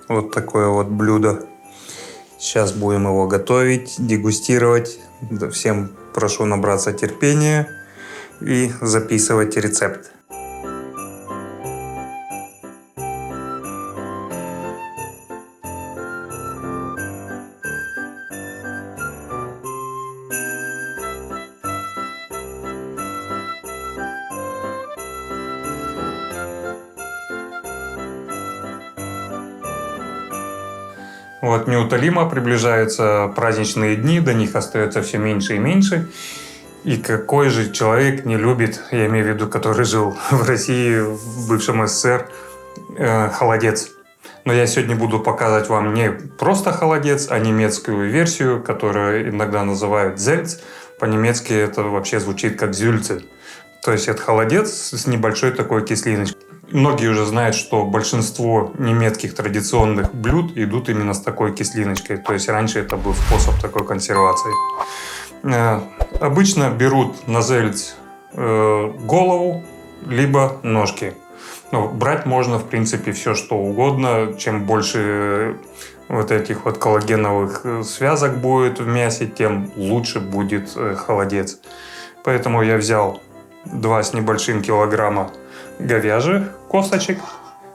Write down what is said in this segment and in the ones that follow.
Вот такое вот блюдо. Сейчас будем его готовить, дегустировать. Да, всем прошу набраться терпения и записывать рецепт. Вот неутолимо приближаются праздничные дни, до них остается все меньше и меньше. И какой же человек не любит, я имею в виду, который жил в России, в бывшем СССР, холодец. Но я сегодня буду показывать вам не просто холодец, а немецкую версию, которую иногда называют зельц. По-немецки это вообще звучит как зюльце. То есть это холодец с небольшой такой кислиночкой. Многие уже знают, что большинство немецких традиционных блюд идут именно с такой кислиночкой. То есть раньше это был способ такой консервации. Обычно берут на зельц голову, либо ножки. Брать можно, в принципе, все что угодно. Чем больше вот этих вот коллагеновых связок будет в мясе, тем лучше будет холодец. Поэтому я взял 2 с небольшим килограмма говяжьих косточек.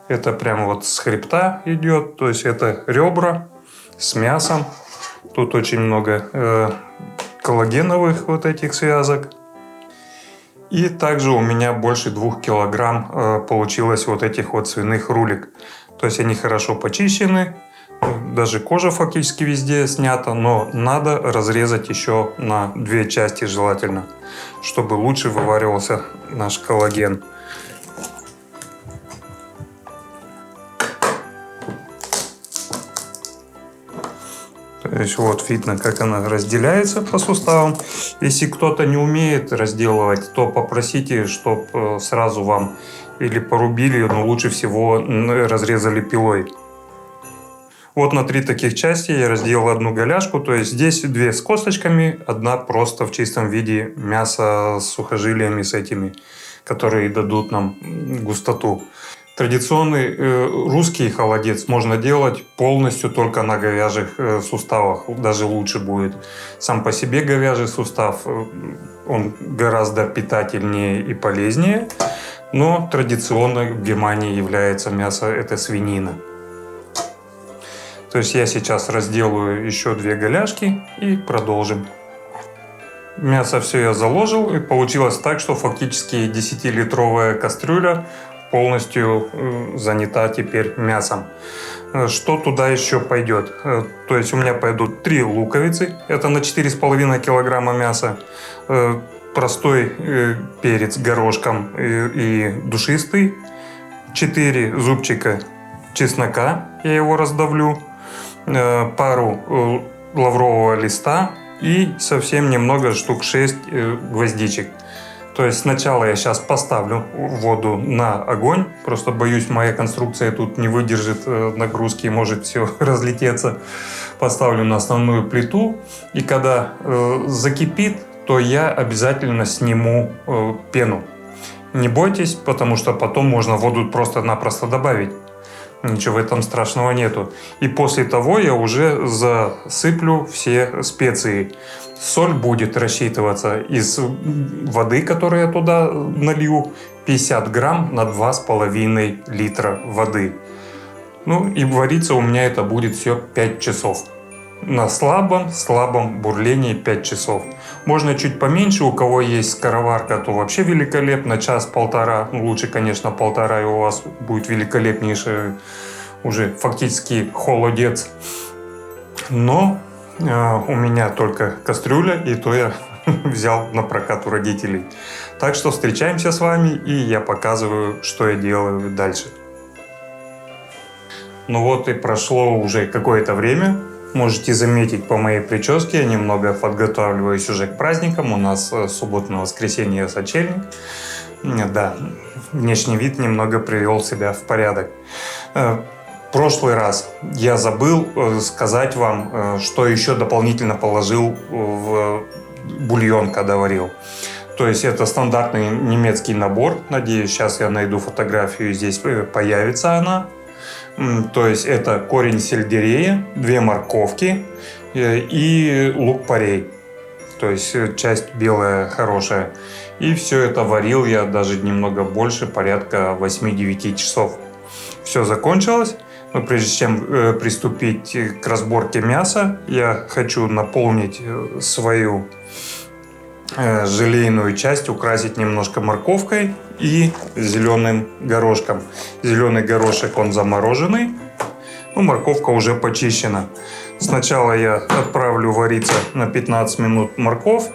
Это прямо вот с хребта идет. То есть это ребра с мясом. Тут очень много коллагеновых вот этих связок. И также у меня больше 2 килограмм получилось вот этих вот свиных рулек. То есть они хорошо почищены. Даже кожа фактически везде снята. Но надо разрезать еще на 2 части желательно, чтобы лучше вываривался наш коллаген. То есть вот видно, как она разделяется по суставам. Если кто-то не умеет разделывать, то попросите, чтобы сразу вам или порубили, но лучше всего разрезали пилой. Вот на 3 таких части я разделал одну голяшку. То есть здесь 2 с косточками, 1 просто в чистом виде мясо с сухожилиями с этими, которые дадут нам густоту. Традиционный русский холодец можно делать полностью только на говяжьих суставах. Даже лучше будет. Сам по себе говяжий сустав, он гораздо питательнее и полезнее. Но традиционно в Германии является мясо это свинина. То есть я сейчас разделаю еще 2 голяшки и продолжим. Мясо все я заложил, и получилось так, что фактически 10-литровая кастрюля полностью занята теперь мясом. Что туда еще пойдет? То есть у меня пойдут 3 луковицы, это на 4,5 килограмма мяса, простой перец горошком и душистый, 4 зубчика чеснока, я его раздавлю, пару лаврового листа и совсем немного, штук 6 гвоздичек. То есть сначала я сейчас поставлю воду на огонь. Просто боюсь, моя конструкция тут не выдержит нагрузки и может все разлететься. Поставлю на основную плиту. И когда закипит, то я обязательно сниму пену. Не бойтесь, потому что потом можно воду просто-напросто добавить. Ничего в этом страшного нету. И после того я уже засыплю все специи. Соль будет рассчитываться из воды, которую я туда налью, 50 грамм на 2,5 литра воды. Ну и вариться у меня это будет все 5 часов. На слабом бурлении 5 часов. Можно чуть поменьше, у кого есть скороварка, то вообще великолепно, 1-1,5. Ну, лучше, конечно, 1,5, и у вас будет великолепнейший уже фактически холодец. Но у меня только кастрюля, и то я взял на прокат у родителей. Так что встречаемся с вами, и я показываю, что я делаю дальше. Ну вот и прошло уже какое-то время. Можете заметить по моей прическе, я немного подготавливаюсь уже к праздникам. У нас суббота-воскресенье сочельник. Да, внешний вид немного привел себя в порядок. В прошлый раз я забыл сказать вам, что еще дополнительно положил в бульон, когда варил. То есть это стандартный немецкий набор. Надеюсь, сейчас я найду фотографию, здесь появится она. То есть это корень сельдерея, 2 морковки и лук-порей. То есть часть белая хорошая. И все это варил я даже немного больше, порядка 8-9 часов. Все закончилось. Но прежде чем приступить к разборке мяса, я хочу наполнить свою желейную часть, украсить немножко морковкой и зеленым горошком. Зеленый горошек, он замороженный, но морковка уже почищена. Сначала я отправлю вариться на 15 минут морковь,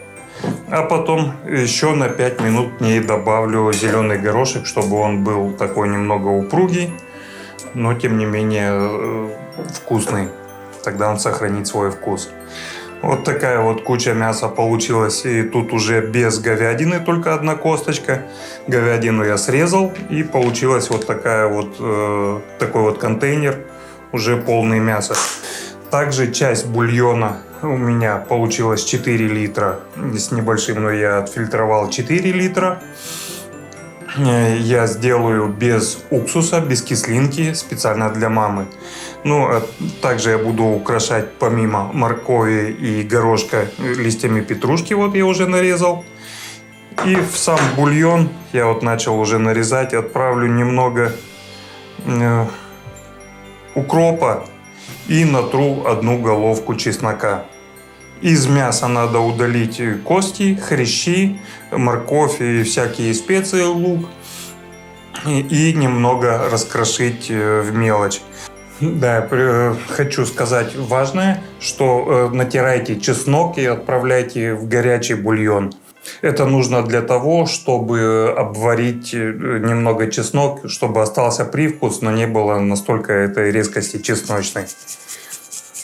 а потом еще на 5 минут в ней добавлю зеленый горошек, чтобы он был такой немного упругий, но тем не менее вкусный. Тогда он сохранит свой вкус. Вот такая вот куча мяса получилась. И тут уже без говядины, только одна косточка. Говядину я срезал, и получилась вот такая вот, такой вот контейнер, уже полный мяса. Также часть бульона у меня получилось 4 литра с небольшим, но я отфильтровал 4 литра. Я сделаю без уксуса, без кислинки, специально для мамы. Ну, а также я буду украшать помимо моркови и горошка листьями петрушки, вот я уже нарезал. И в сам бульон я вот начал уже нарезать, отправлю немного укропа и натру 1 головку чеснока. Из мяса надо удалить кости, хрящи, морковь и всякие специи, лук. И немного раскрошить в мелочь. Да, хочу сказать важное, что натирайте чеснок и отправляйте в горячий бульон. Это нужно для того, чтобы обварить немного чеснок, чтобы остался привкус, но не было настолько этой резкости чесночной.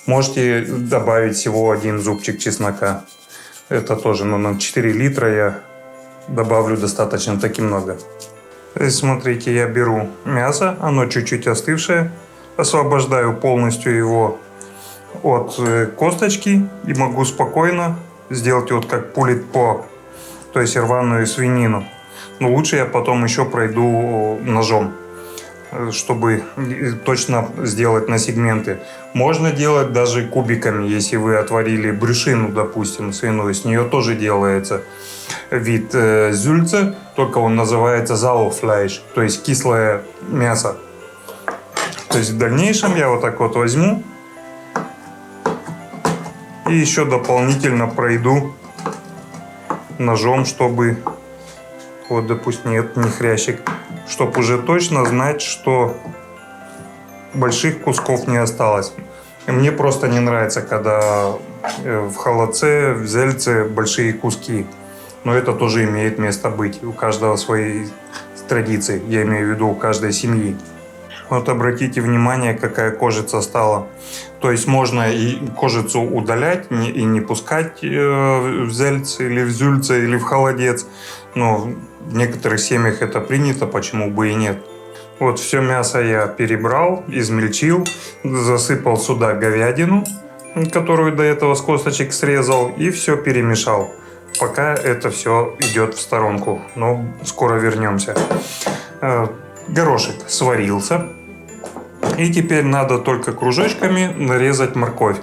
Можете добавить всего 1 зубчик чеснока. Это тоже, на 4 литра я добавлю достаточно таки много. Смотрите, я беру мясо, оно чуть-чуть остывшее, освобождаю полностью его от косточки и могу спокойно сделать вот как пулит-по, то есть рваную свинину. Но лучше я потом еще пройду ножом, чтобы точно сделать на сегменты. Можно делать даже кубиками, если вы отварили брюшину, допустим, свиную, с нее тоже делается вид зюльце, только он называется зауфляйш, то есть кислое мясо. То есть в дальнейшем я вот так вот возьму и еще дополнительно пройду ножом, чтобы, вот допустим, нет, не хрящик, чтобы уже точно знать, что больших кусков не осталось. И мне просто не нравится, когда в холодце, в зельце большие куски. Но это тоже имеет место быть. У каждого свои традиции, я имею в виду у каждой семьи. Вот обратите внимание, какая кожица стала. То есть можно и кожицу удалять и не пускать в зельце или в зюльце или в холодец. Но в некоторых семьях это принято, почему бы и нет. Вот все мясо я перебрал, измельчил, засыпал сюда говядину, которую до этого с косточек срезал, и все перемешал. Пока это все идет в сторонку, но скоро вернемся. Горошек сварился, и теперь надо только кружочками нарезать морковь.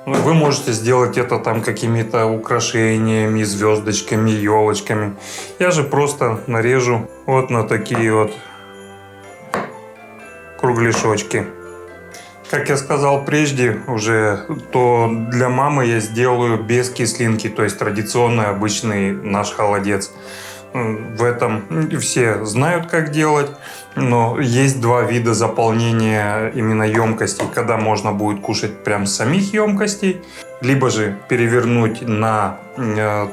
Вы можете сделать это там какими-то украшениями, звездочками, елочками. Я же просто нарежу вот на такие вот кругляшочки. Как я сказал прежде уже, то для мамы я сделаю без кислинки, то есть традиционный обычный наш холодец. В этом все знают, как делать, но есть 2 вида заполнения именно емкостей, когда можно будет кушать прям с самих емкостей, либо же перевернуть на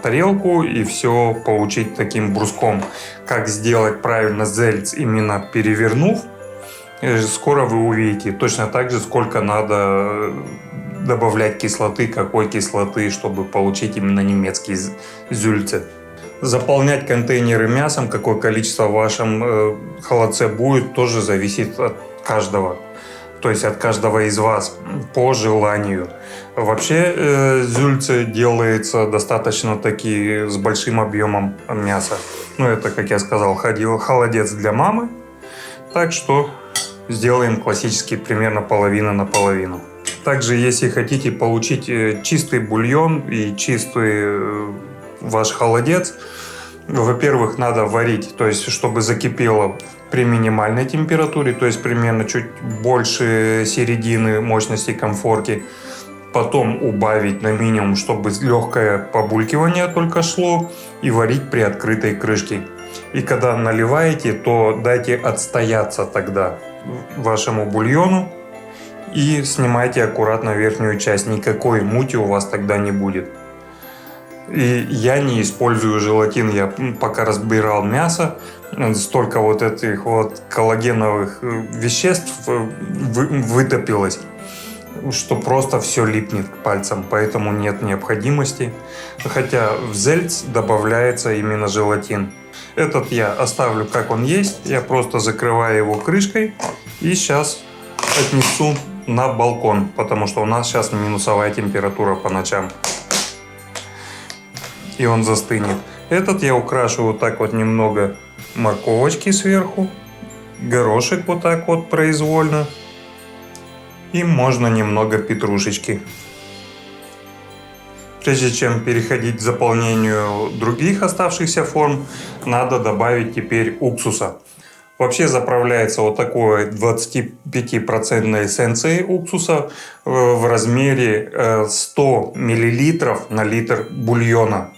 тарелку и все получить таким бруском. Как сделать правильно зельц, именно перевернув, скоро вы увидите. Точно так же, сколько надо добавлять кислоты, какой кислоты, чтобы получить именно немецкий зюльце. Заполнять контейнеры мясом, какое количество в вашем холодце будет, тоже зависит от каждого. То есть от каждого из вас по желанию. Вообще зюльце делается достаточно таки с большим объемом мяса. Ну это, как я сказал, холодец для мамы. Так что сделаем классический примерно половина на половину. Также, если хотите получить чистый бульон и чистый ваш холодец, во-первых, надо варить, то есть чтобы закипело при минимальной температуре, то есть примерно чуть больше середины мощности конфорки. Потом убавить на минимум, чтобы легкое побулькивание только шло, и варить при открытой крышке. И когда наливаете, то дайте отстояться тогда вашему бульону и снимайте аккуратно верхнюю часть. Никакой мути у вас тогда не будет. И я не использую желатин, я пока разбирал мясо, столько вот этих вот коллагеновых веществ вытопилось, что просто все липнет к пальцам, поэтому нет необходимости. Хотя в зельц добавляется именно желатин. Этот я оставлю как он есть, я просто закрываю его крышкой и сейчас отнесу на балкон, потому что у нас сейчас минусовая температура по ночам. И он застынет. Этот я украшу вот так вот немного морковочки сверху, горошек вот так вот произвольно, и можно немного петрушечки. Прежде чем переходить к заполнению других оставшихся форм, надо добавить теперь уксуса. Вообще заправляется вот такой 25% эссенцией уксуса в размере 100 мл на литр бульона.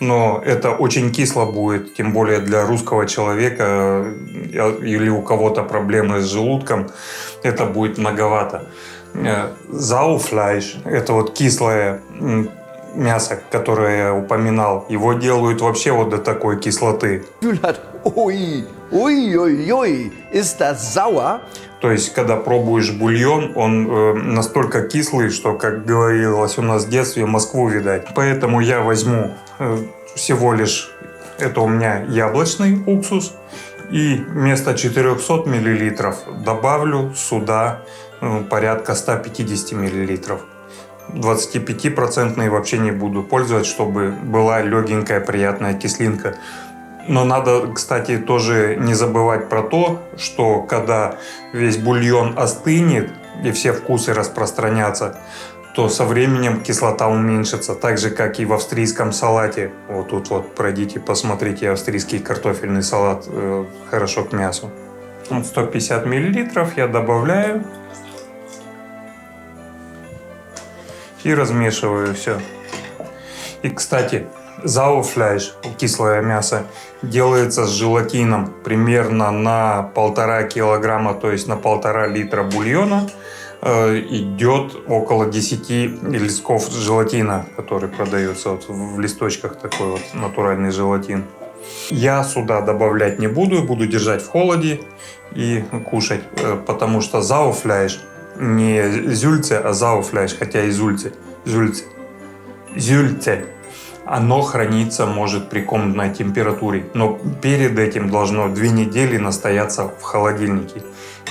Но это очень кисло будет, тем более для русского человека или у кого-то проблемы с желудком, это будет многовато. Зауфляйш – это вот кислое мясо, которое я упоминал, его делают вообще вот до такой кислоты. Ой, ist das sauer? То есть, когда пробуешь бульон, он настолько кислый, что, как говорилось у нас в детстве, Москву видать. Поэтому я возьму всего лишь, это у меня яблочный уксус, и вместо 400 мл добавлю сюда порядка 150 мл. 25% вообще не буду пользоваться, чтобы была легенькая приятная кислинка. Но надо, кстати, тоже не забывать про то, что когда весь бульон остынет и все вкусы распространятся, то со временем кислота уменьшится, так же, как и в австрийском салате. Вот тут вот пройдите, посмотрите австрийский картофельный салат, хорошо к мясу. 150 мл я добавляю и размешиваю все. И, кстати, зауфляйш, кислое мясо, делается с желатином примерно на 1,5 килограмма, то есть на 1,5 литра бульона. Идет около 10 листков желатина, который продается вот в листочках, такой вот натуральный желатин. Я сюда добавлять не буду, буду держать в холоде и кушать, потому что зауфляйш не зюльце, а зауфляйш, хотя и зюльце. Оно храниться может при комнатной температуре, но перед этим должно 2 недели настояться в холодильнике.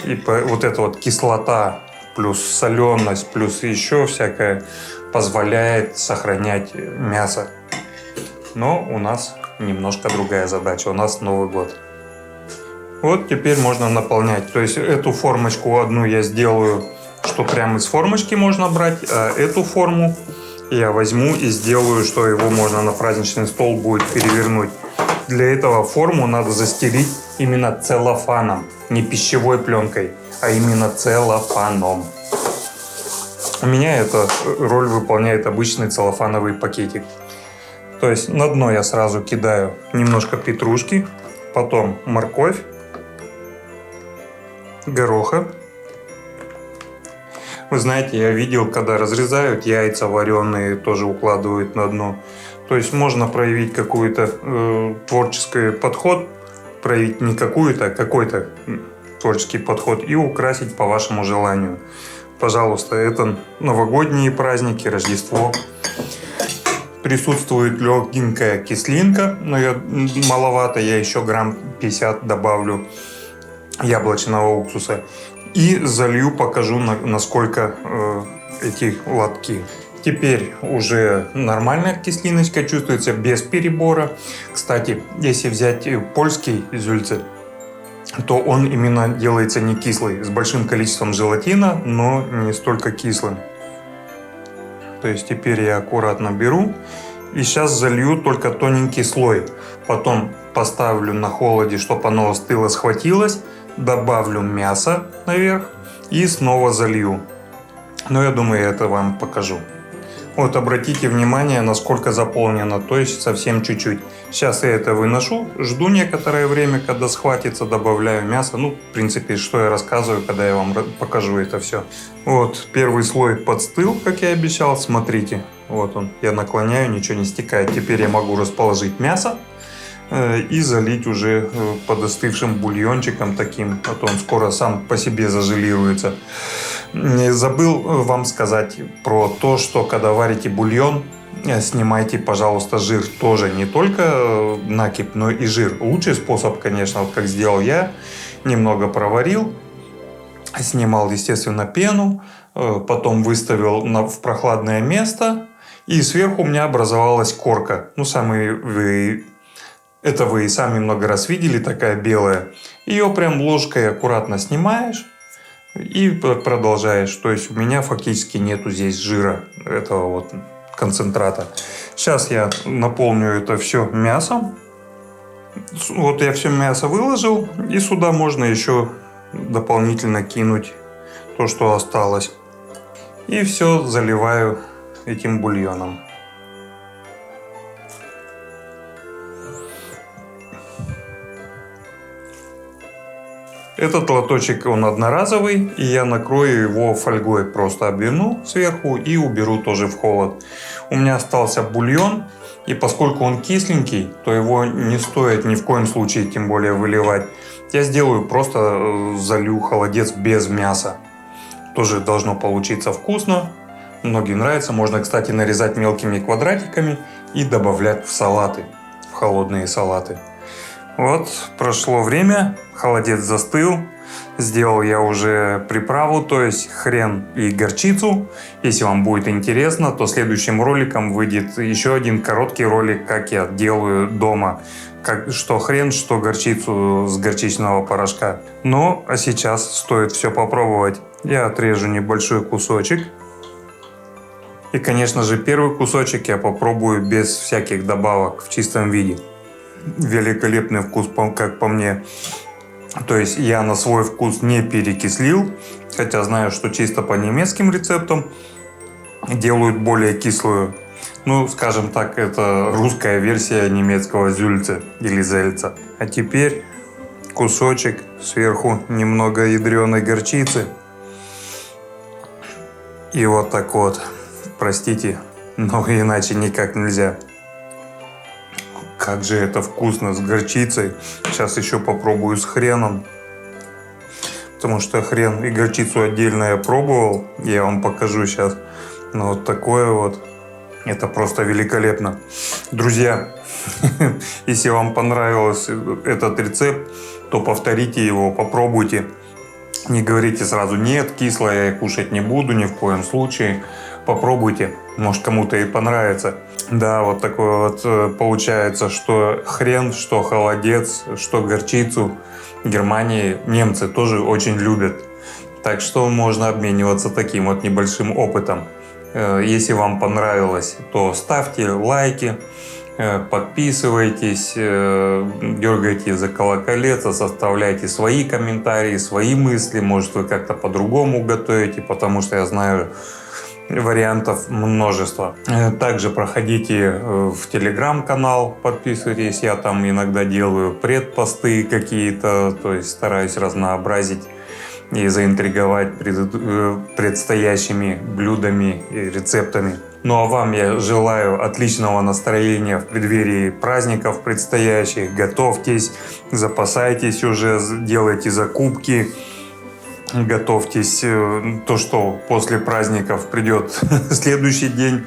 И вот эта вот кислота плюс соленость, плюс еще всякое позволяет сохранять мясо. Но у нас немножко другая задача, у нас Новый год. Вот теперь можно наполнять. То есть эту формочку одну я сделаю, что прямо из формочки можно брать, а эту форму я возьму и сделаю, что его можно на праздничный стол будет перевернуть. Для этого форму надо застелить именно целлофаном, не пищевой пленкой, а именно целлофаном. У меня эта роль выполняет обычный целлофановый пакетик. То есть на дно я сразу кидаю немножко петрушки, потом морковь, гороха. Вы знаете, я видел, когда разрезают яйца вареные, тоже укладывают на дно. То есть можно проявить какой-то творческий подход, проявить не какую-то, а какой-то творческий подход и украсить по вашему желанию. Пожалуйста, это новогодние праздники, Рождество. Присутствует легенькая кислинка, но маловато, я еще грамм 50 добавлю яблочного уксуса. И залью, покажу, насколько эти лотки. Теперь уже нормальная кислиночка чувствуется без перебора. Кстати, если взять польский зюльце, то он именно делается не кислый, с большим количеством желатина, но не столько кислым. То есть теперь я аккуратно беру и сейчас залью только тоненький слой. Потом поставлю на холоде, чтобы оно остыло, схватилось, добавлю мясо наверх и снова залью. Но я думаю, я это вам покажу. Вот обратите внимание, насколько заполнено, то есть совсем чуть-чуть. Сейчас я это выношу, жду некоторое время, когда схватится, добавляю мясо. Ну, в принципе, что я рассказываю, когда я вам покажу это все. Вот, первый слой подстыл, как я обещал, смотрите. Вот он, я наклоняю, ничего не стекает. Теперь я могу расположить мясо и залить уже подостывшим бульончиком таким, а то он скоро сам по себе зажелируется. Забыл вам сказать про то, что когда варите бульон, снимайте, пожалуйста, жир тоже. Не только накипь, но и жир. Лучший способ, конечно, вот как сделал я, немного проварил, снимал, естественно, пену, потом выставил в прохладное место, и сверху у меня образовалась корка. Ну, это вы и сами много раз видели, такая белая. Ее прям ложкой аккуратно снимаешь и продолжаешь. То есть у меня фактически нету здесь жира, этого вот концентрата. Сейчас я наполню это все мясом. Вот я все мясо выложил, и сюда можно еще дополнительно кинуть то, что осталось. И все заливаю этим бульоном. Этот лоточек, он одноразовый, и я накрою его фольгой, просто оберну сверху и уберу тоже в холод. У меня остался бульон, и поскольку он кисленький, то его не стоит ни в коем случае тем более выливать. Я сделаю, просто залью холодец без мяса. Тоже должно получиться вкусно. Многим нравится. Можно, кстати, нарезать мелкими квадратиками и добавлять в салаты, в холодные салаты. Вот, прошло время, холодец застыл, сделал я уже приправу, то есть хрен и горчицу. Если вам будет интересно, то следующим роликом выйдет еще один короткий ролик, как я делаю дома, что хрен, что горчицу с горчичного порошка. Ну, а сейчас стоит все попробовать. Я отрежу небольшой кусочек. И, конечно же, первый кусочек я попробую без всяких добавок в чистом виде. Великолепный вкус, как по мне. То есть я на свой вкус не перекислил, хотя знаю, что чисто по немецким рецептам делают более кислую. Ну, скажем так, это русская версия немецкого зюльца или зельца. А теперь кусочек, сверху немного ядреной горчицы. И вот так вот. Простите, но иначе никак нельзя. Как же это вкусно с горчицей. Сейчас еще попробую с хреном. Потому что хрен и горчицу отдельно я пробовал. Я вам покажу сейчас. Но вот такое вот. Это просто великолепно. Друзья, если вам понравился этот рецепт, то повторите его, попробуйте. Не говорите сразу: нет, кислое я кушать не буду ни в коем случае. Попробуйте, может кому-то и понравится. Да, вот такое вот получается, что хрен, что холодец, что горчицу в Германии немцы тоже очень любят. Так что можно обмениваться таким вот небольшим опытом. Если вам понравилось, то ставьте лайки, подписывайтесь, дергайте за колоколец, составляйте свои комментарии, свои мысли. Может, вы как-то по-другому готовите, потому что я знаю, вариантов множество. Также проходите в телеграм-канал, подписывайтесь. Я там иногда делаю предпосты какие-то, то есть стараюсь разнообразить и заинтриговать предстоящими блюдами и рецептами. Ну а вам я желаю отличного настроения в преддверии праздников предстоящих. Готовьтесь, запасайтесь уже, делайте закупки. Готовьтесь, то, что после праздников придет следующий день.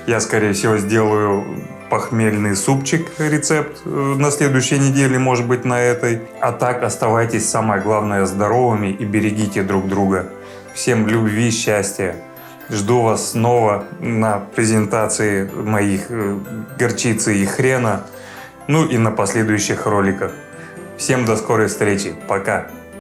Я, скорее всего, сделаю похмельный супчик, рецепт на следующей неделе, может быть, на этой. А так, оставайтесь, самое главное, здоровыми и берегите друг друга. Всем любви, счастья. Жду вас снова на презентации моих горчицы и хрена, ну и на последующих роликах. Всем до скорой встречи. Пока.